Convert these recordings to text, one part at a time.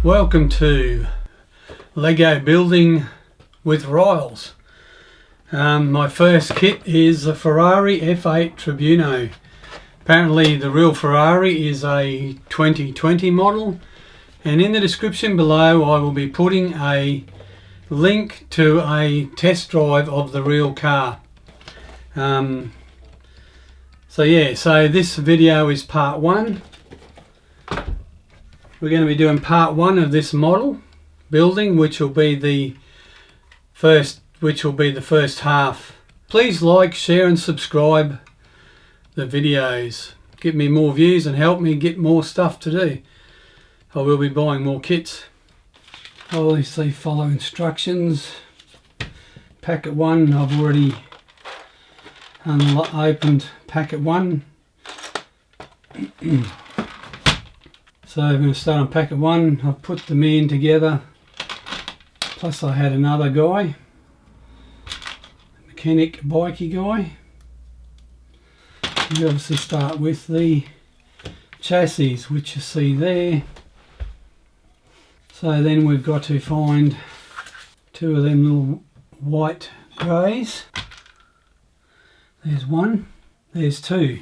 Welcome to Lego building with Riles. My first kit is the Ferrari F8 Tributo. Apparently the real Ferrari is a 2020 model, and in the description below I will be putting a link to a test drive of the real car. So this video is part one. We're going to be doing part one of this model building, which will be the first half. Please like, share and subscribe the videos. Give me more views and help me get more stuff to do. I will be buying more kits. Obviously follow instructions. Packet one, I've already opened packet one. So I'm going to start on packet one. I've put them in together, plus I had another guy, mechanic bikey guy. You obviously start with the chassis, which you see there. So then we've got to find two of them little white greys. There's one, there's two.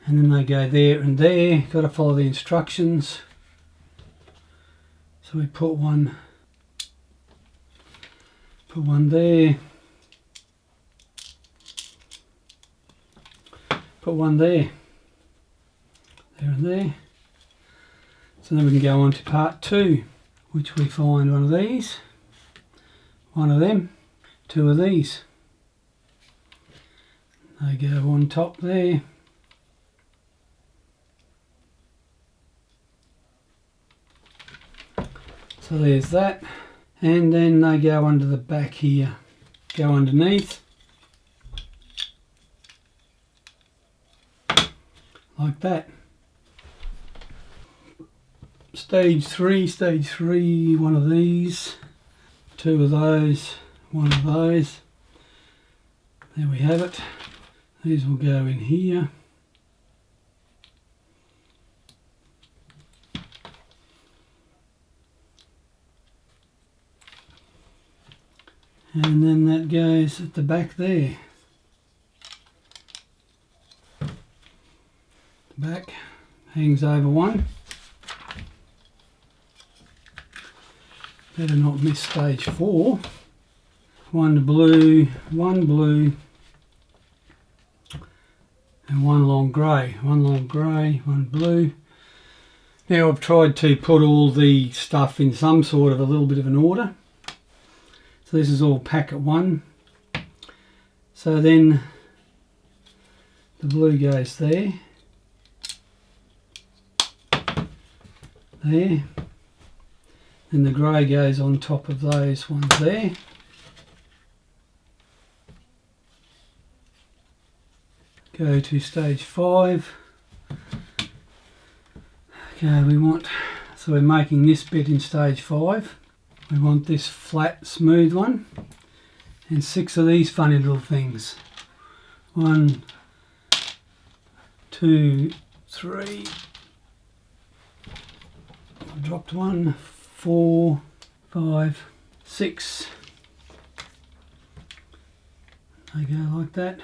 And then they go there and there. Got to follow the instructions. So we put one there, put one there and there. So then we can go on to part two, which we find one of these, one of them, two of these. They go on top there. So there's that, and then they go under the back here, go underneath, like that. Stage three, one of these, two of those, one of those. There we have it. These will go in here. And then that goes at the back there. The back hangs over one. Better not miss stage four. One blue, and one long grey. One blue. Now I've tried to put all the stuff in some sort of a little bit of an order. So this is all packet one. So then the blue goes there, there, and the grey goes on top of those ones there. Go to stage 5. Okay, so we're making this bit in stage 5. We want this flat, smooth one, and 6 of these funny little things. 1, 2, 3. I dropped one. 4, 5, 6. They go like that.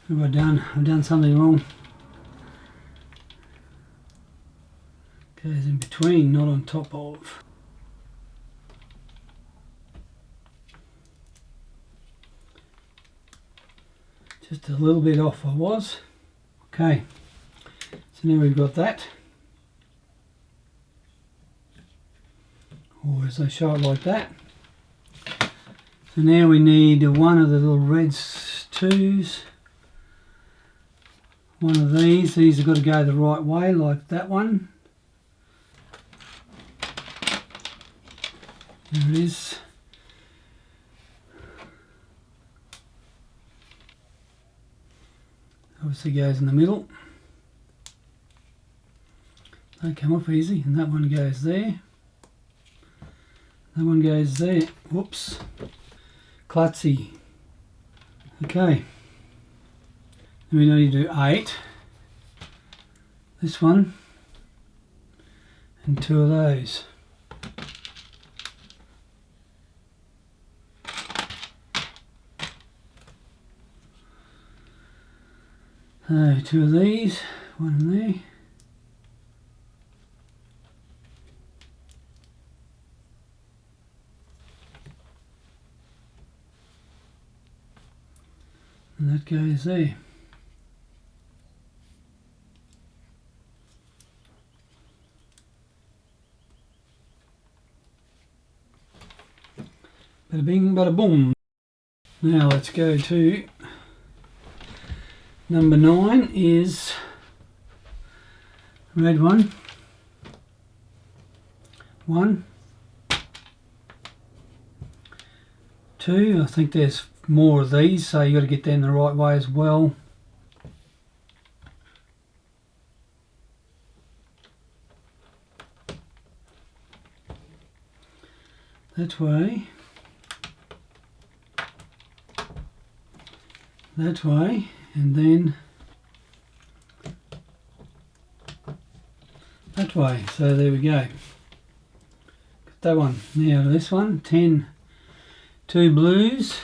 What have I done? I've done something wrong. Goes in between, not on top of. Just a little bit off I was. Okay, so now we've got that. Or as I show it like that. So now we need one of the little red twos. One of these have got to go the right way, like that one. Here it is. Obviously goes in the middle. They come off easy, and that one goes there. That one goes there. Whoops. Klutzy. Okay. Then we need to do 8. This one. And 2 of those. So 2 of these. 1 in there. And that goes there. Bada bing, bada boom. Now let's go to number 9 is red one. 1, 2. I think there's more of these, so you got to get them the right way as well. That way. That way, and then that way. So there we go. Got that one. Now this one, 10, 2 blues.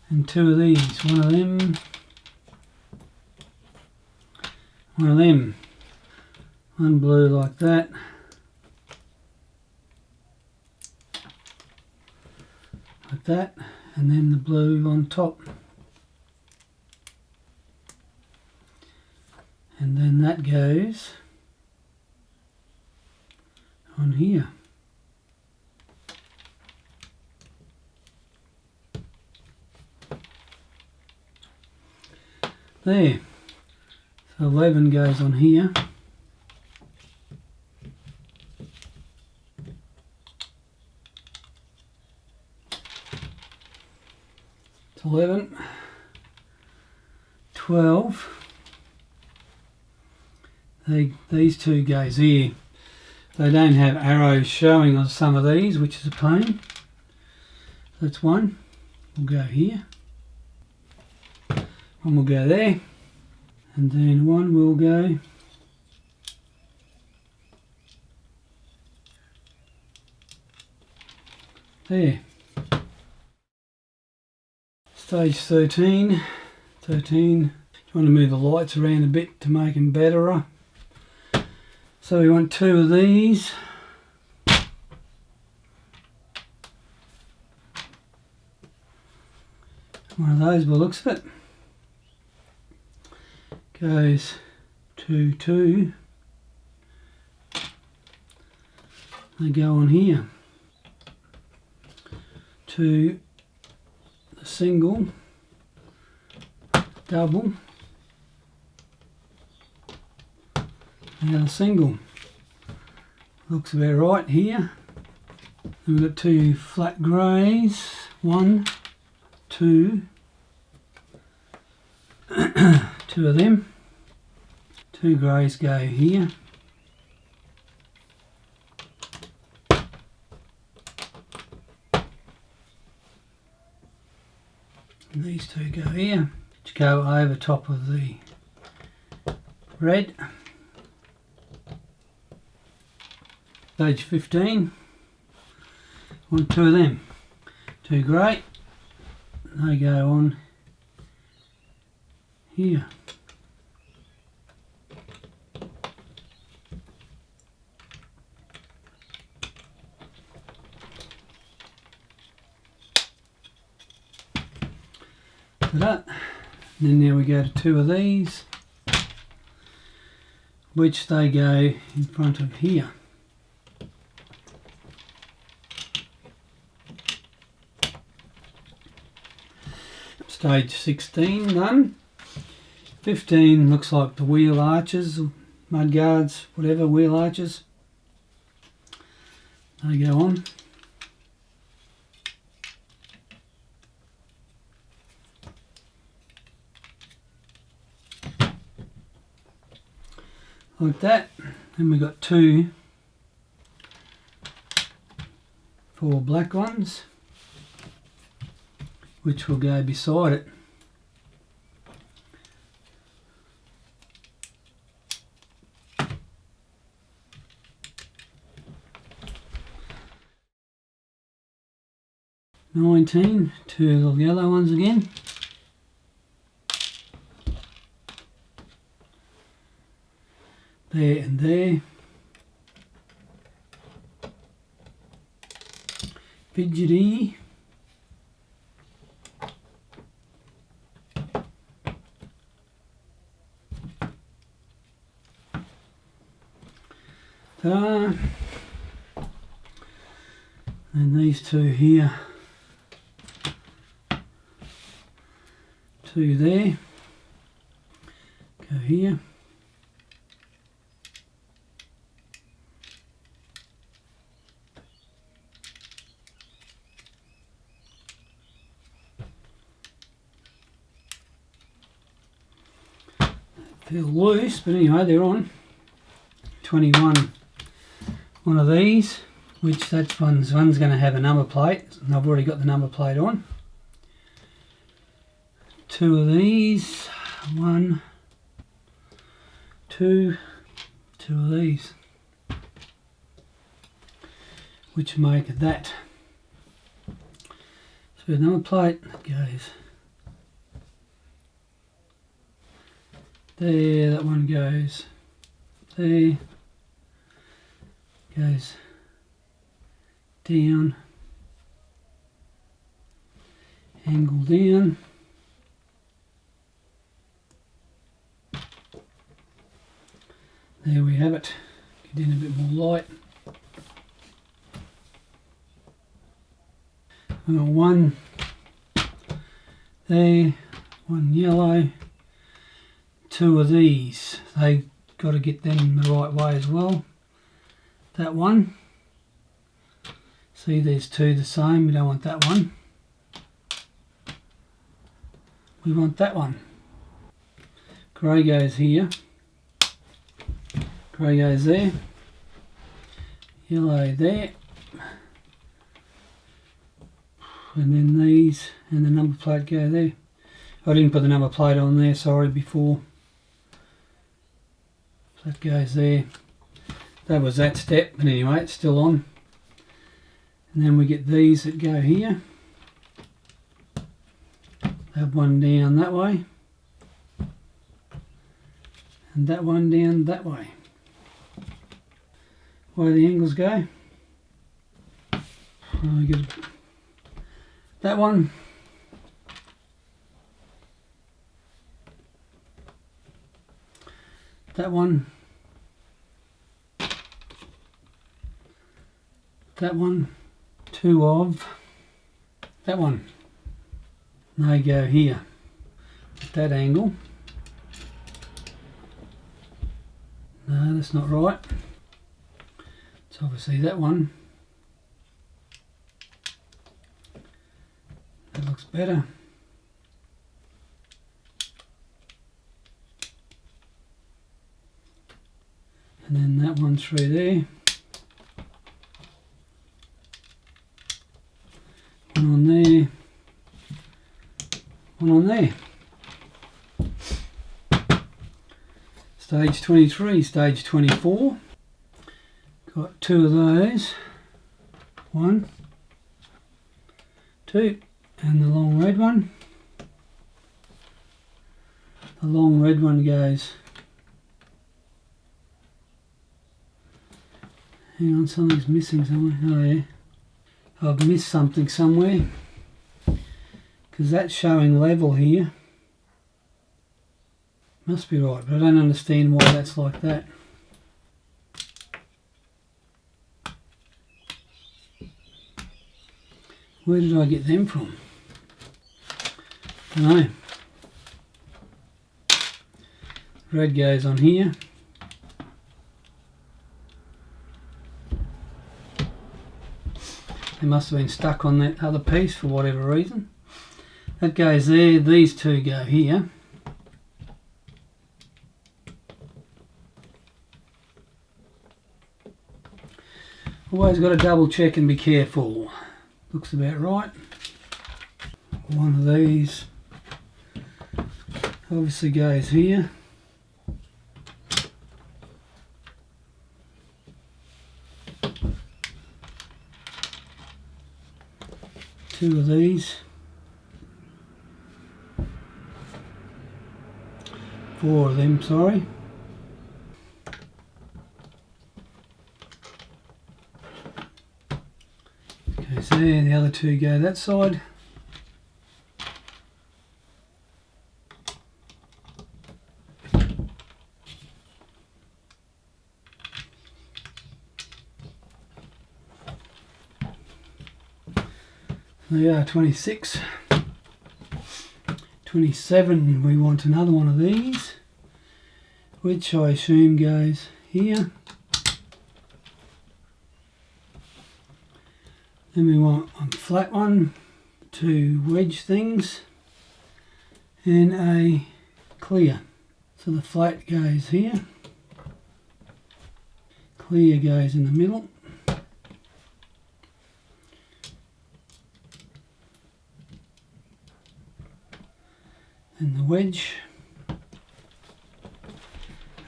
And 2 of these, 1 of them, 1 of them, 1 blue like that, like that, and then the blue on top, and then that goes on here. There, so 11 goes on here. It's 11, 12. These 2 goes here. They don't have arrows showing on some of these, which is a pain. That's 1. We'll go here. 1 will go there, and then 1 will go there. Stage 13. 13. You want to move the lights around a bit to make them better. So we want 2 of these. One of those by the looks of it. Goes to 2. They go on here to the single, double, now the single. Looks about right here. And we've got 2 flat greys, 1, 2. 2 of them. 2 greys go here. And these 2 go here, which go over top of the red. Stage 15. Want 2 of them. 2 grey. They go on here. That. And then now we go to 2 of these, which they go in front of here. Stage 16 done. 15 looks like the wheel arches, mud guards, whatever, wheel arches. They go on. Like that. Then we've got 2 4 black ones, which will go beside it. $19, 2 little yellow ones again. There and there. Fidgety. Ta-da. And these 2 here. 2 there. Go here. Feel loose, but anyway, they're on. 21. One of these, which one's going to have a number plate, and I've already got the number plate on. 2 of these. 1, 2, 2 of these, which make that. So the number plate goes there, that one goes there, goes down, angle down, there we have it. Get in a bit more light. We've got 1 there, 1 yellow, 2 of these. They got to get them the right way as well. That one. See, there's 2 the same. We don't want that one. We want that one. Grey goes here. Grey goes there. Yellow there. And then these and the number plate go there. I didn't put the number plate on there, sorry, before. So that goes there. That was that step, but anyway, it's still on. And then we get these that go here. That one down that way. And that one down that way. Where the angles go. I get that one. That one. That one. 2 of that one. And they go here at that angle. No, that's not right. It's obviously that one. That looks better. And then that one through there. One on there. One on there. Stage 23, stage 24. Got 2 of those. 1, 2, and the long red one. The long red one goes. Hang on, something's missing somewhere. Oh yeah. I've missed something somewhere. Because that's showing level here. Must be right, but I don't understand why that's like that. Where did I get them from? I don't know. Red goes on here. They must have been stuck on that other piece for whatever reason. That goes there, these two go here. Always got to double check and be careful. Looks about right. One of these obviously goes here. Two of these. Four of them, sorry. Goes there, the other two go that side. They are 26. 27, we want another one of these, which I assume goes here. Then we want a flat one, two wedge things, and a clear. So the flat goes here, clear goes in the middle. And the wedge,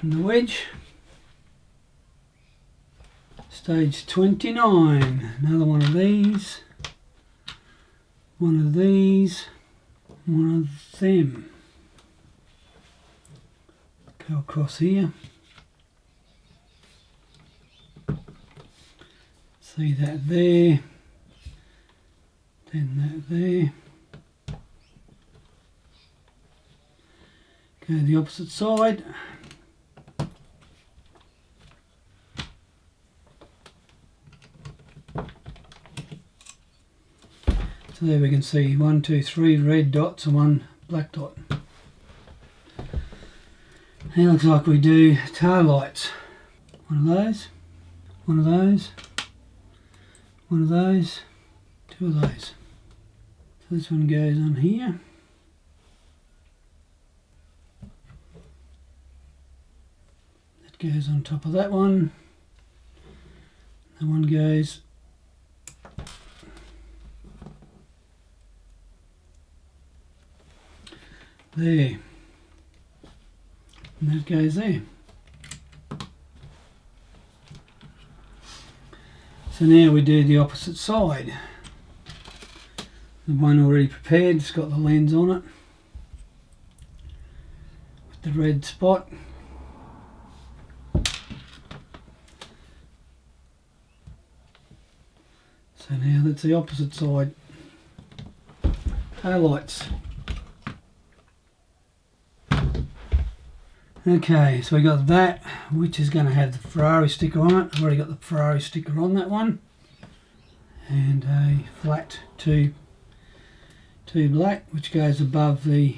and the wedge. Stage 29, another one of these, one of these, one of them. Go across here. See that there, then that there. Go the opposite side. So there we can see 1, 2, 3 red dots and one black dot. And it looks like we do tail lights. One of those, one of those, one of those, two of those. So this one goes on here. Goes on top of that one. That one goes there. And that goes there. So now we do the opposite side. The one already prepared, it's got the lens on it with the red spot. So now that's the opposite side. Tail lights. Okay, so we got that, which is going to have the Ferrari sticker on it. I've already got the Ferrari sticker on that one. And a flat two black, which goes above the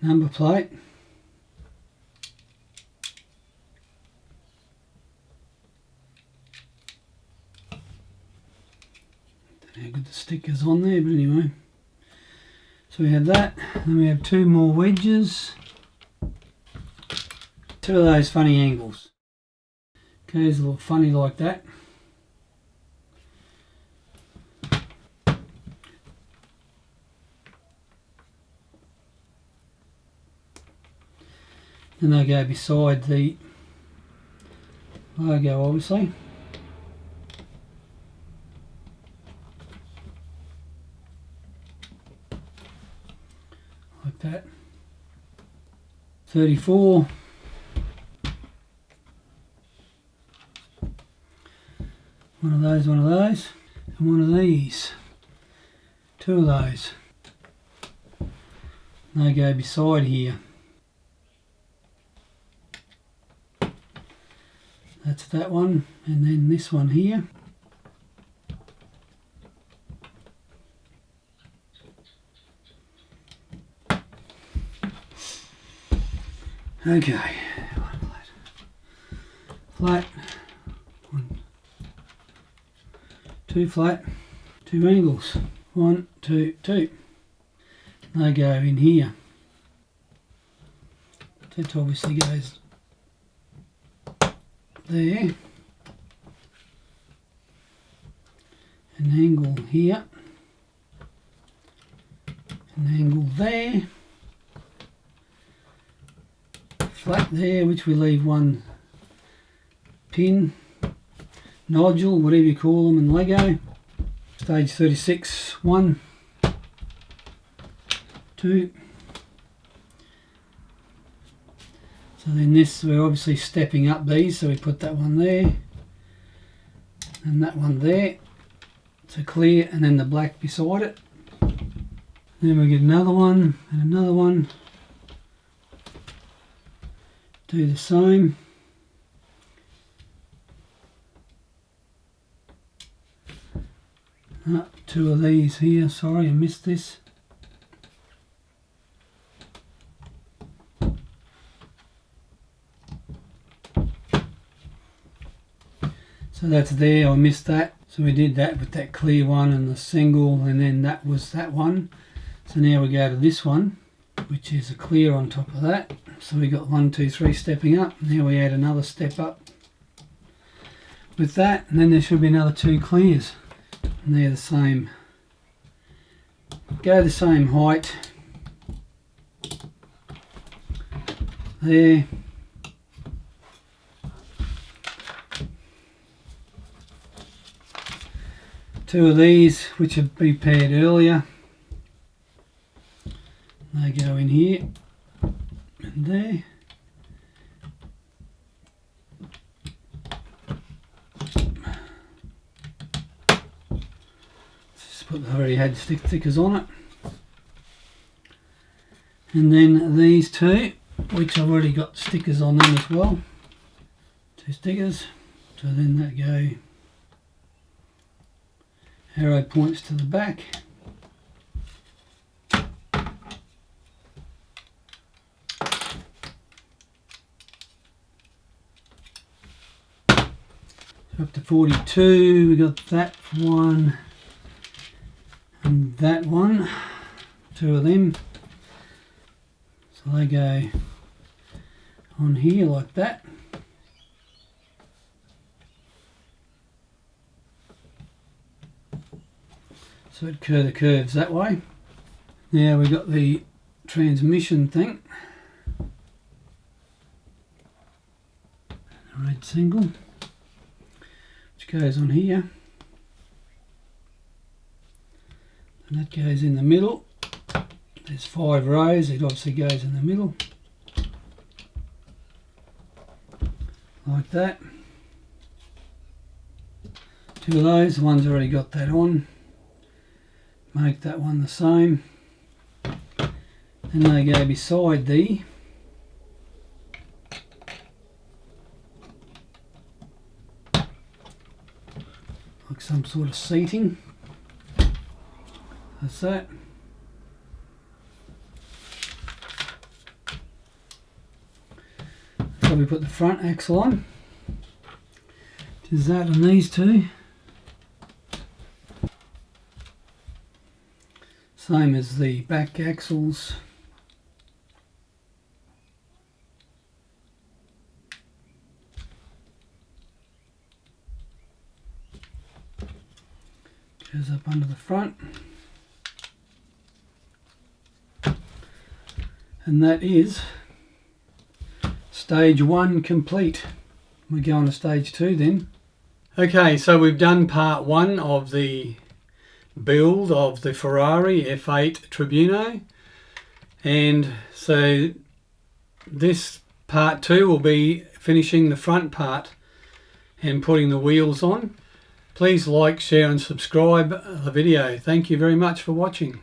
number plate. How good the sticker's on there, but anyway. So we have that, then we have two more wedges. Two of those funny angles. Goes a little funny like that. And they go beside the logo, obviously. Like that. 34. One of those, and one of these. Two of those. They go beside here. That's that one, and then this one here. Okay, flat, one, 2 flat, 2 angles, 1, 2, 2. They go in here. That obviously goes there. An angle here. An angle there. Flat there, which we leave one pin, nodule, whatever you call them in Lego. Stage 36, 1, 2. So then this, we're obviously stepping up these, so we put that one there and that one there to clear, and then the black beside it. Then we get another one and another one. Do the same. Two of these here, sorry I missed this. So that's there, I missed that. So we did that with that clear one and the single, and then that was that one. So now we go to this one, which is a clear on top of that. So we got 1, 2, 3 stepping up. Now we add another step up with that, and then there should be another 2 clears. And they're the same. Go the same height. There. Two of these, which have been paired earlier. They go in here and there. Just put, I already had stickers on it. And then these two, which I've already got stickers on them as well. 2 stickers. So then that go, arrow points to the back. Up to 42, we got that one and that one, 2 of them. So they go on here like that. So it curves that way. Now we got the transmission thing. A red single. Goes on here, and that goes in the middle. There's 5 rows, it obviously goes in the middle like that. 2 of those, the one's already got that on, make that one the same, and they go beside the like some sort of seating. That's that. So we put the front axle on, which is that on these two. Same as the back axles. Goes up under the front, and that is stage 1 complete. We go on to stage 2 then. Okay, so we've done part 1 of the build of the Ferrari F8 Tributo, and so this part 2 will be finishing the front part and putting the wheels on. Please like, share and subscribe the video. Thank you very much for watching.